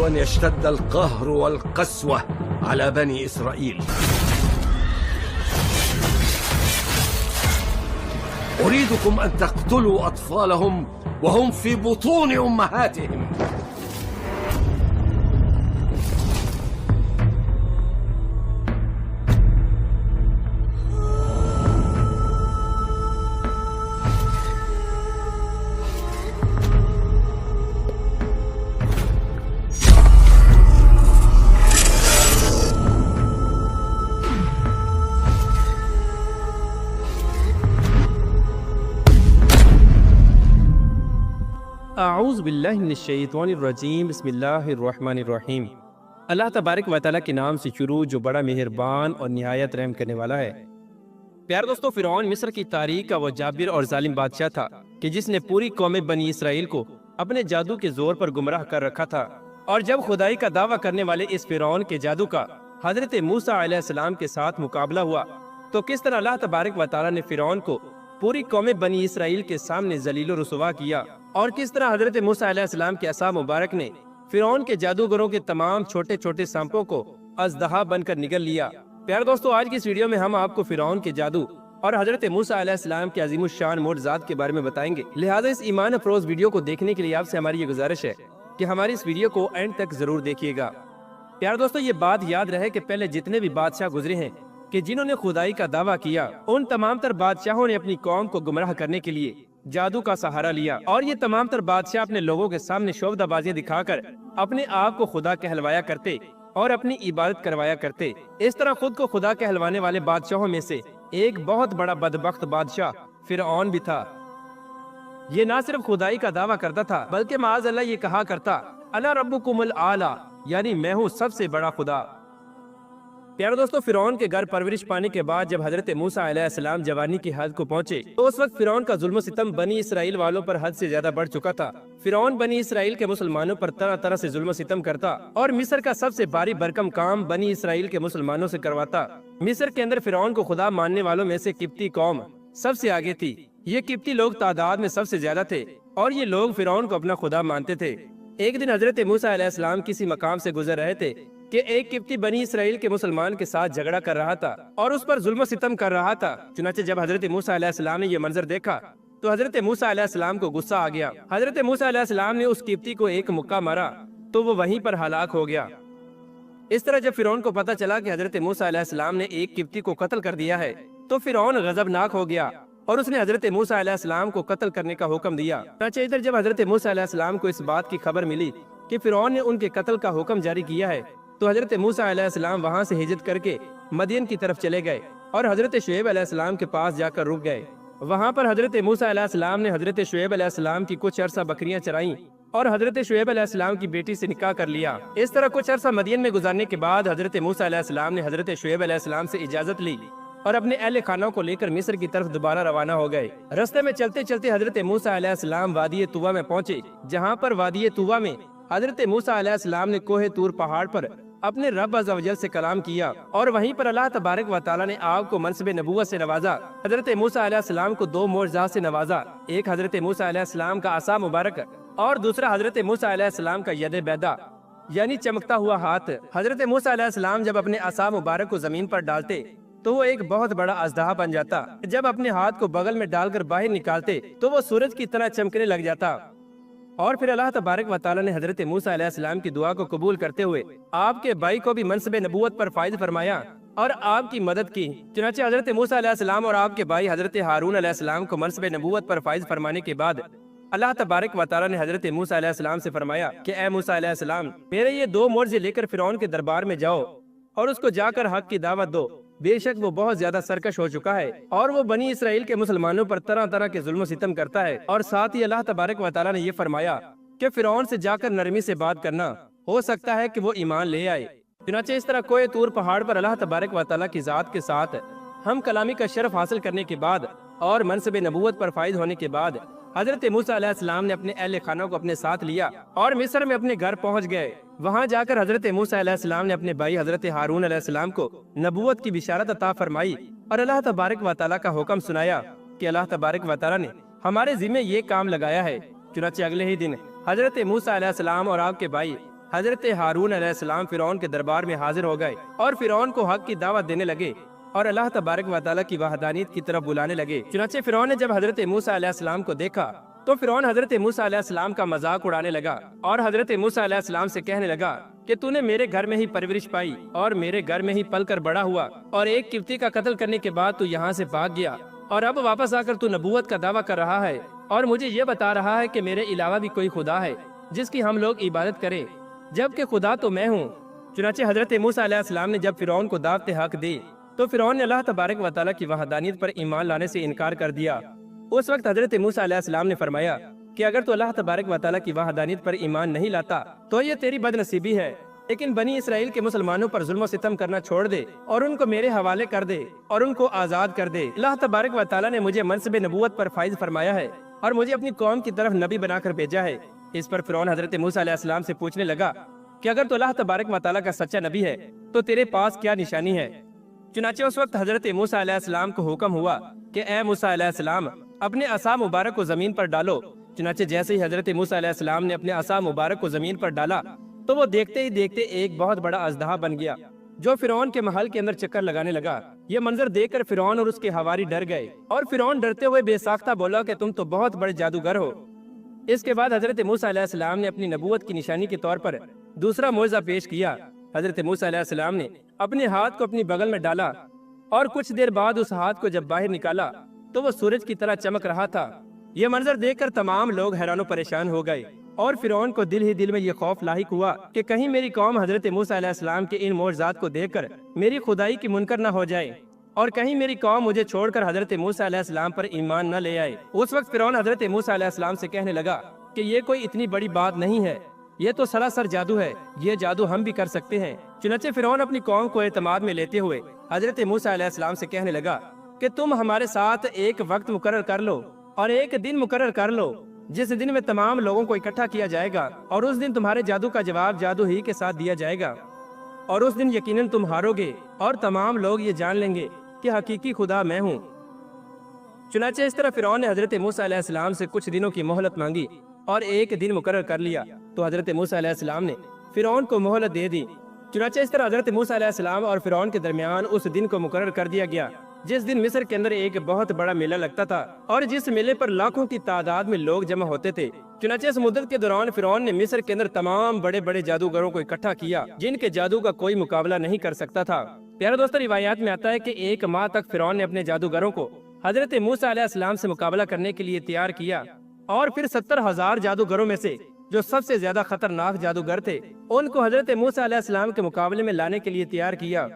أن يشتد القهر والقسوة على بني إسرائيل. أريدكم أن تقتلوا أطفالهم وهم في بطون أمهاتهم. اعوذ باللہ من الشیطان الرجیم، بسم اللہ الرحمن الرحیم۔ اللہ تبارک و تعالیٰ کے نام سے شروع جو بڑا مہربان اور نہایت رحم کرنے والا ہے۔ پیارے دوستو، فرعون مصر کی تاریخ کا وہ جابر اور ظالم بادشاہ تھا کہ جس نے پوری قوم بنی اسرائیل کو اپنے جادو کے زور پر گمراہ کر رکھا تھا۔ اور جب خدائی کا دعویٰ کرنے والے اس فرعون کے جادو کا حضرت موسیٰ علیہ السلام کے ساتھ مقابلہ ہوا تو کس طرح اللہ تبارک و تعالیٰ نے فرعون کو پوری قوم بنی اسرائیل کے سامنے ذلیل و رسوا کیا، اور کس طرح حضرت موسیٰ علیہ السلام کے عصا مبارک نے فرعون کے جادوگروں کے تمام چھوٹے چھوٹے سانپوں کو اژدہا بن کر نگل لیا۔ پیارے دوستو، آج کی اس ویڈیو میں ہم آپ کو فرعون کے جادو اور حضرت موسیٰ علیہ السلام کے عظیم الشان معجزات کے بارے میں بتائیں گے، لہٰذا اس ایمان افروز ویڈیو کو دیکھنے کے لیے آپ سے ہماری یہ گزارش ہے کہ ہماری اس ویڈیو کو اینڈ تک ضرور دیکھیے گا۔ پیارے دوستو، یہ بات یاد رہے کہ پہلے جتنے بھی بادشاہ گزرے ہیں کہ جنہوں نے خدائی کا دعویٰ کیا، ان تمام تر بادشاہوں نے اپنی قوم کو گمراہ کرنے کے لیے جادو کا سہارا لیا، اور یہ تمام تر بادشاہ اپنے لوگوں کے سامنے شعبدہ بازیاں دکھا کر اپنے آپ کو خدا کہلوایا کرتے اور اپنی عبادت کروایا کرتے۔ اس طرح خود کو خدا کہلوانے والے بادشاہوں میں سے ایک بہت بڑا بدبخت بادشاہ فرعون بھی تھا۔ یہ نہ صرف خدائی کا دعویٰ کرتا تھا بلکہ معاذ اللہ یہ کہا کرتا، انا ربکم الاعلی، یعنی میں ہوں سب سے بڑا خدا۔ پیارے دوستو، فرعون کے گھر پرورش پانے کے بعد جب حضرت موسیٰ علیہ السلام جوانی کی حد کو پہنچے تو اس وقت فرعون کا ظلم و ستم بنی اسرائیل والوں پر حد سے زیادہ بڑھ چکا تھا۔ فرعون بنی اسرائیل کے مسلمانوں پر طرح طرح سے ظلم و ستم کرتا اور مصر کا سب سے بھاری بھرکم کام بنی اسرائیل کے مسلمانوں سے کرواتا۔ مصر کے اندر فرعون کو خدا ماننے والوں میں سے قبطی قوم سب سے آگے تھی۔ یہ قبطی لوگ تعداد میں سب سے زیادہ تھے اور یہ لوگ فرعون کو اپنا خدا مانتے تھے۔ ایک دن حضرت موسیٰ علیہ السلام کسی مقام سے گزر رہے تھے کہ ایک قبطی بنی اسرائیل کے مسلمان کے ساتھ جھگڑا کر رہا تھا اور اس پر ظلم و ستم کر رہا تھا۔ چنانچہ جب حضرت موسیٰ علیہ السلام نے یہ منظر دیکھا تو حضرت موسیٰ علیہ السلام کو غصہ آ گیا۔ حضرت موسیٰ علیہ السلام نے اس قبطی کو ایک مکہ مارا تو وہ وہیں پر ہلاک ہو گیا۔ اس طرح جب فرعون کو پتہ چلا کہ حضرت موسیٰ علیہ السلام نے ایک قبطی کو قتل کر دیا ہے تو فرعون غضبناک ہو گیا اور اس نے حضرت موسیٰ علیہ السلام کو قتل کرنے کا حکم دیا۔ چنانچہ ادھر جب حضرت موسیٰ علیہ السلام کو اس بات کی خبر ملی کہ فرعون نے ان کے قتل کا حکم جاری کیا ہے تو حضرت موسیٰ علیہ السلام وہاں سے ہجرت کر کے مدین کی طرف چلے گئے اور حضرت شعیب علیہ السلام کے پاس جا کر رک گئے۔ وہاں پر حضرت موسیٰ علیہ السلام نے حضرت شعیب علیہ السلام کی کچھ عرصہ بکریاں چرائیں اور حضرت شعیب علیہ السلام کی بیٹی سے نکاح کر لیا۔ اس طرح کچھ عرصہ مدین میں گزارنے کے بعد حضرت موسیٰ علیہ السلام نے حضرت شعیب علیہ السلام سے اجازت لی اور اپنے اہل خانہ کو لے کر مصر کی طرف دوبارہ روانہ ہو گئے۔ رستے میں چلتے چلتے حضرت موسیٰ علیہ السلام وادی طویٰ میں پہنچے، جہاں پر وادی طویٰ میں حضرت موسیٰ علیہ السلام نے کوہ طور پہاڑ پر اپنے رب عز و جل سے کلام کیا، اور وہیں پر اللہ تبارک و تعالیٰ نے آپ کو منصب نبوت سے نوازا۔ حضرت موسیٰ علیہ السلام کو دو معجزات سے نوازا، ایک حضرت موسیٰ علیہ السلام کا عصا مبارک اور دوسرا حضرت موسیٰ علیہ السلام کا ید بیضا، یعنی چمکتا ہوا ہاتھ۔ حضرت موسیٰ علیہ السلام جب اپنے عصا مبارک کو زمین پر ڈالتے تو وہ ایک بہت بڑا اژدہا بن جاتا، جب اپنے ہاتھ کو بغل میں ڈال کر باہر نکالتے تو وہ سورج کی طرح چمکنے لگ جاتا۔ اور پھر اللہ تبارک و تعالیٰ نے حضرت موسیٰ علیہ السلام کی دعا کو قبول کرتے ہوئے آپ کے بھائی کو بھی منصب نبوت پر فائز فرمایا اور آپ کی مدد کی۔ چنانچہ حضرت موسیٰ علیہ السلام اور آپ کے بھائی حضرت ہارون علیہ السلام کو منصب نبوت پر فائز فرمانے کے بعد اللہ تبارک و تعالیٰ نے حضرت موسیٰ علیہ السلام سے فرمایا کہ اے موسیٰ علیہ السلام، میرے یہ دو معجزے لے کر فرعون کے دربار میں جاؤ اور اس کو جا کر حق کی دعوت دو، بے شک وہ بہت زیادہ سرکش ہو چکا ہے اور وہ بنی اسرائیل کے مسلمانوں پر طرح طرح کے ظلم و ستم کرتا ہے۔ اور ساتھ ہی اللہ تبارک و تعالیٰ نے یہ فرمایا کہ فرعون سے جا کر نرمی سے بات کرنا، ہو سکتا ہے کہ وہ ایمان لے آئے۔ چنانچہ اس طرح کوہ طور پہاڑ پر اللہ تبارک و تعالیٰ کی ذات کے ساتھ ہم کلامی کا شرف حاصل کرنے کے بعد اور منصب نبوت پر فائز ہونے کے بعد حضرت موسیٰ علیہ السلام نے اپنے اہل خانہ کو اپنے ساتھ لیا اور مصر میں اپنے گھر پہنچ گئے۔ وہاں جا کر حضرت موسیٰ علیہ السلام نے اپنے بھائی حضرت ہارون علیہ السلام کو نبوت کی بشارت عطا فرمائی اور اللہ تبارک و تعالیٰ کا حکم سنایا کہ اللہ تبارک و تعالیٰ نے ہمارے ذمہ یہ کام لگایا ہے۔ چنانچہ اگلے ہی دن حضرت موسیٰ علیہ السلام اور آپ کے بھائی حضرت ہارون علیہ السلام فرعون کے دربار میں حاضر ہو گئے اور فرعون کو حق کی دعوت دینے لگے اور اللہ تبارک و تعالیٰ کی وحدانیت کی طرف بلانے لگے۔ چنانچہ فرعون نے جب حضرت موسیٰ علیہ السلام کو دیکھا تو فرعون حضرت موسیٰ علیہ السلام کا مذاق اڑانے لگا اور حضرت موسیٰ علیہ السلام سے کہنے لگا کہ تو نے میرے گھر میں ہی پرورش پائی اور میرے گھر میں ہی پل کر بڑا ہوا، اور ایک قبطی کا قتل کرنے کے بعد تو یہاں سے بھاگ گیا، اور اب واپس آ کر تو نبوت کا دعویٰ کر رہا ہے اور مجھے یہ بتا رہا ہے کہ میرے علاوہ بھی کوئی خدا ہے جس کی ہم لوگ عبادت کریں، جبکہ خدا تو میں ہوں۔ چنانچہ حضرت موسیٰ علیہ السلام نے جب فرعون کو دعوت حق دی تو فرعون نے اللہ تبارک و تعالیٰ کی وحدانیت پر ایمان لانے سے انکار کر دیا۔ اس وقت حضرت موسیٰ علیہ السلام نے فرمایا کہ اگر تو اللہ تبارک و تعالیٰ کی وحدانیت پر ایمان نہیں لاتا تو یہ تیری بد نصیبی ہے، لیکن بنی اسرائیل کے مسلمانوں پر ظلم و ستم کرنا چھوڑ دے اور ان کو میرے حوالے کر دے اور ان کو آزاد کر دے۔ اللہ تبارک و تعالیٰ نے مجھے منصب نبوت پر فائز فرمایا ہے اور مجھے اپنی قوم کی طرف نبی بنا کر بھیجا ہے۔ اس پر فرعون حضرت موسیٰ علیہ السلام سے پوچھنے لگا کہ اگر تو اللہ تبارک و تعالیٰ کا سچا نبی ہے تو تیرے پاس کیا نشانی ہے؟ چنانچہ اس وقت حضرت موسیٰ علیہ السلام کو حکم ہوا کہ اے موسیٰ علیہ السلام اپنے عصا مبارک کو زمین پر ڈالو۔ چنانچہ جیسے ہی حضرت موسیٰ علیہ السلام نے اپنے عصا مبارک کو زمین پر ڈالا تو وہ دیکھتے ہی دیکھتے ایک بہت بڑا اژدہا بن گیا جو فرعون کے محل کے اندر چکر لگانے لگا۔ یہ منظر دیکھ کر فرعون اور اس کے حواری ڈر گئے اور فرعون ڈرتے ہوئے بے ساختہ بولا کہ تم تو بہت بڑے جادوگر ہو۔ اس کے بعد حضرت موسیٰ علیہ السلام نے اپنی نبوت کی نشانی کے طور پر دوسرا معجزہ پیش کیا۔ حضرت موسیٰ علیہ السلام نے اپنے ہاتھ کو اپنی بغل میں ڈالا اور کچھ دیر بعد اس ہاتھ کو جب باہر نکالا تو وہ سورج کی طرح چمک رہا تھا۔ یہ منظر دیکھ کر تمام لوگ حیران و پریشان ہو گئے اور فرعون کو دل ہی دل میں یہ خوف لاحق ہوا کہ کہیں میری قوم حضرت موسیٰ علیہ السلام کے ان معجزات کو دیکھ کر میری خدائی کی منکر نہ ہو جائے اور کہیں میری قوم مجھے چھوڑ کر حضرت موسیٰ علیہ السلام پر ایمان نہ لے آئے۔ اس وقت فرعون حضرت موسیٰ علیہ السلام سے کہنے لگا کہ یہ کوئی اتنی بڑی بات نہیں ہے، یہ تو سراسر جادو ہے، یہ جادو ہم بھی کر سکتے ہیں۔ چنانچہ فرعون اپنی قوم کو اعتماد میں لیتے ہوئے حضرت موسیٰ علیہ السلام سے کہنے لگا کہ تم ہمارے ساتھ ایک وقت مقرر کر لو اور ایک دن مقرر کر لو جس دن میں تمام لوگوں کو اکٹھا کیا جائے گا، اور اس دن تمہارے جادو کا جواب جادو ہی کے ساتھ دیا جائے گا، اور اس دن یقیناً تم ہارو گے اور تمام لوگ یہ جان لیں گے کہ حقیقی خدا میں ہوں۔ چنانچہ اس طرح فرعون نے حضرت موسیٰ علیہ السلام سے کچھ دنوں کی مہلت مانگی اور ایک دن مقرر کر لیا تو حضرت موسیٰ علیہ السلام نے فرعون کو مہلت دے دی۔ چنانچہ اس طرح حضرت موسیٰ علیہ السلام اور فرعون کے درمیان اس دن کو مقرر کر دیا گیا جس دن مصر کے اندر ایک بہت بڑا میلہ لگتا تھا اور جس میلے پر لاکھوں کی تعداد میں لوگ جمع ہوتے تھے۔ چنانچہ اس مدت کے دوران فرعون نے مصر کے اندر تمام بڑے بڑے جادوگروں کو اکٹھا کیا جن کے جادو کا کوئی مقابلہ نہیں کر سکتا تھا۔ پیارے دوستو، روایات میں آتا ہے کہ ایک ماہ تک فرعون نے اپنے جادوگروں کو حضرت موسیٰ علیہ السلام سے مقابلہ کرنے کے لیے تیار کیا، اور پھر 70,000 جادوگروں میں سے جو سب سے زیادہ خطرناک جادوگر تھے ان کو حضرت موسیٰ علیہ السلام کے مقابلے میں لانے کے لیے تیار کیا۔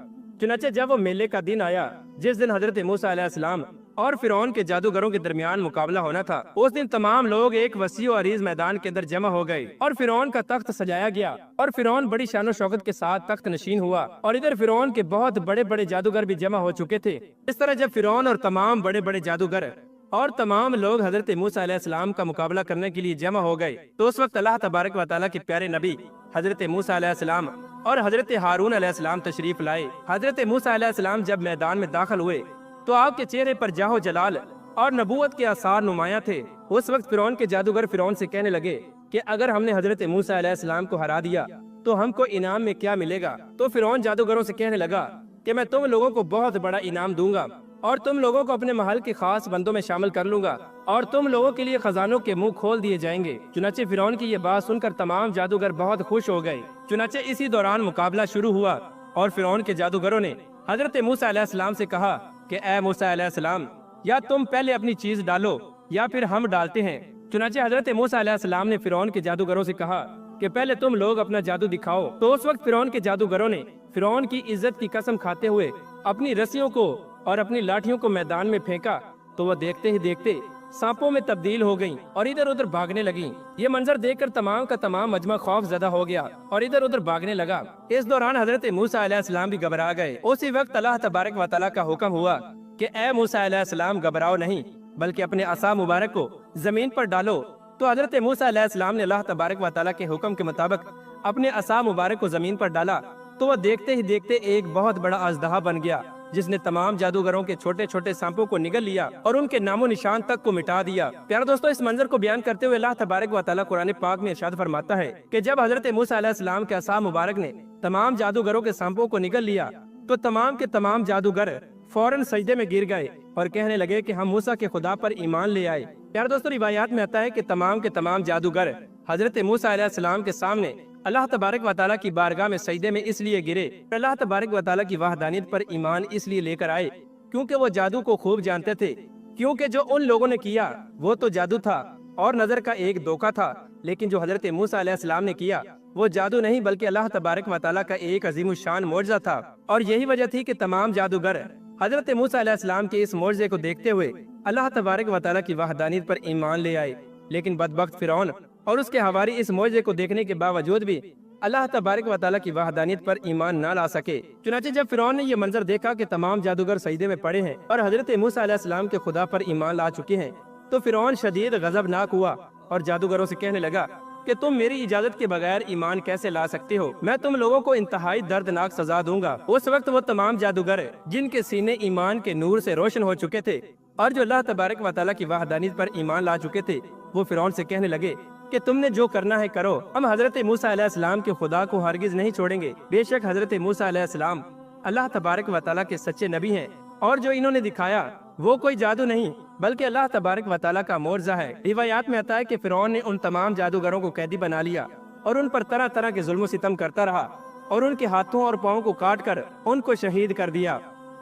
چنانچہ جب وہ میلے کا دن آیا جس دن حضرت موسیٰ علیہ السلام اور فرعون کے جادوگروں کے درمیان مقابلہ ہونا تھا، اس دن تمام لوگ ایک وسیع و عریض میدان کے اندر جمع ہو گئے اور فرعون کا تخت سجایا گیا اور فرعون بڑی شان و شوکت کے ساتھ تخت نشین ہوا، اور ادھر فرعون کے بہت بڑے بڑے جادوگر بھی جمع ہو چکے تھے۔ اس طرح جب فرعون اور تمام بڑے بڑے جادوگر اور تمام لوگ حضرت موسیٰ علیہ السلام کا مقابلہ کرنے کے لیے جمع ہو گئے تو اس وقت اللہ تبارک و تعالیٰ کے پیارے نبی حضرت موسیٰ علیہ السلام اور حضرت ہارون علیہ السلام تشریف لائے۔ حضرت موسیٰ علیہ السلام جب میدان میں داخل ہوئے تو آپ کے چہرے پر جاہ و جلال اور نبوت کے آثار نمایاں تھے۔ اس وقت فرعون کے جادوگر فرعون سے کہنے لگے کہ اگر ہم نے حضرت موسیٰ علیہ السلام کو ہرا دیا تو ہم کو انعام میں کیا ملے گا؟ تو فرعون جادوگروں سے کہنے لگا کہ میں تم لوگوں کو بہت بڑا انعام دوں گا اور تم لوگوں کو اپنے محل کے خاص بندوں میں شامل کر لوں گا اور تم لوگوں کے لیے خزانوں کے منہ کھول دیے جائیں گے۔ چنانچہ فرعون کی یہ بات سن کر تمام جادوگر بہت خوش ہو گئے۔ چنانچہ اسی دوران مقابلہ شروع ہوا اور فرعون کے جادوگروں نے حضرت موسیٰ علیہ السلام سے کہا کہ اے موسیٰ علیہ السلام، یا تم پہلے اپنی چیز ڈالو یا پھر ہم ڈالتے ہیں۔ چنانچہ حضرت موسیٰ علیہ السلام نے فرعون کے جادوگروں سے کہا کہ پہلے تم لوگ اپنا جادو دکھاؤ۔ تو اس وقت فرعون کے جادوگروں نے فرعون کی عزت کی قسم کھاتے ہوئے اپنی رسیوں کو اور اپنی لاٹھیوں کو میدان میں پھینکا تو وہ دیکھتے ہی دیکھتے سانپوں میں تبدیل ہو گئیں اور ادھر ادھر بھاگنے لگیں۔ یہ منظر دیکھ کر تمام کا تمام مجمع خوف زدہ ہو گیا اور ادھر ادھر بھاگنے لگا۔ اس دوران حضرت موسیٰ علیہ السلام بھی گھبرا گئے۔ اسی وقت اللہ تبارک و تعالیٰ کا حکم ہوا کہ اے موسیٰ علیہ السلام، گھبراؤ نہیں بلکہ اپنے عصا مبارک کو زمین پر ڈالو۔ تو حضرت موسیٰ علیہ السلام نے اللہ تبارک و تعالیٰ کے حکم کے مطابق اپنے عصا مبارک کو زمین پر ڈالا تو وہ دیکھتے ہی دیکھتے ایک بہت بڑا اژدہا بن گیا جس نے تمام جادوگروں کے چھوٹے چھوٹے سانپوں کو نگل لیا اور ان کے نام و نشان تک کو مٹا دیا۔ پیارے دوستو، اس منظر کو بیان کرتے ہوئے اللہ تبارک و تعالیٰ قرآن پاک میں ارشاد فرماتا ہے کہ جب حضرت موسیٰ علیہ السلام کے عصا مبارک نے تمام جادوگروں کے سانپوں کو نگل لیا تو تمام کے تمام جادوگر فوراً سجدے میں گر گئے اور کہنے لگے کہ ہم موسیٰ کے خدا پر ایمان لے آئے۔ پیارے دوستو، روایات میں آتا ہے کہ تمام کے تمام جادوگر حضرت موسیٰ علیہ السلام کے سامنے اللہ تبارک و تعالیٰ کی بارگاہ میں سجدے میں اس لیے گرے، اللہ تبارک و تعالیٰ کی وحدانیت پر ایمان اس لیے لے کر آئے کیونکہ وہ جادو کو خوب جانتے تھے، کیونکہ جو ان لوگوں نے کیا وہ تو جادو تھا اور نظر کا ایک دھوکہ تھا، لیکن جو حضرت موسیٰ علیہ السلام نے کیا وہ جادو نہیں بلکہ اللہ تبارک و تعالیٰ کا ایک عظیم الشان معجزہ تھا۔ اور یہی وجہ تھی کہ تمام جادوگر حضرت موسیٰ علیہ السلام کے اس معجزے کو دیکھتے ہوئے اللہ تبارک و تعالیٰ کی وحدانیت پر ایمان لے آئے، لیکن بدبخت فرعون اور اس کے حواری اس معجزے کو دیکھنے کے باوجود بھی اللہ تبارک و تعالیٰ کی وحدانیت پر ایمان نہ لا سکے۔ چنانچہ جب فرعون نے یہ منظر دیکھا کہ تمام جادوگر سجدے میں پڑے ہیں اور حضرت موسیٰ علیہ السلام کے خدا پر ایمان لا چکے ہیں تو فرعون شدید غضبناک ہوا اور جادوگروں سے کہنے لگا کہ تم میری اجازت کے بغیر ایمان کیسے لا سکتے ہو؟ میں تم لوگوں کو انتہائی دردناک سزا دوں گا۔ اس وقت وہ تمام جادوگر جن کے سینے ایمان کے نور سے روشن ہو چکے تھے اور جو اللہ تبارک و تعالیٰ کی وحدانیت پر ایمان لا چکے تھے، وہ فرعون سے کہنے لگے کہ تم نے جو کرنا ہے کرو، ہم حضرت موسیٰ علیہ السلام کے خدا کو ہرگز نہیں چھوڑیں گے۔ بے شک حضرت موسیٰ علیہ السلام اللہ تبارک و تعالیٰ کے سچے نبی ہیں اور جو انہوں نے دکھایا وہ کوئی جادو نہیں بلکہ اللہ تبارک و تعالیٰ کا معجزہ ہے۔ روایات میں آتا ہے کہ فرعون نے ان تمام جادوگروں کو قیدی بنا لیا اور ان پر طرح طرح کے ظلم و ستم کرتا رہا اور ان کے ہاتھوں اور پاؤں کو کاٹ کر ان کو شہید کر دیا۔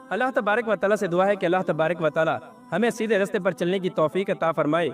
اللہ تبارک و تعالیٰ سے دعا ہے کہ اللہ تبارک و تعالیٰ ہمیں سیدھے راستے پر چلنے کی توفیق عطا فرمائے۔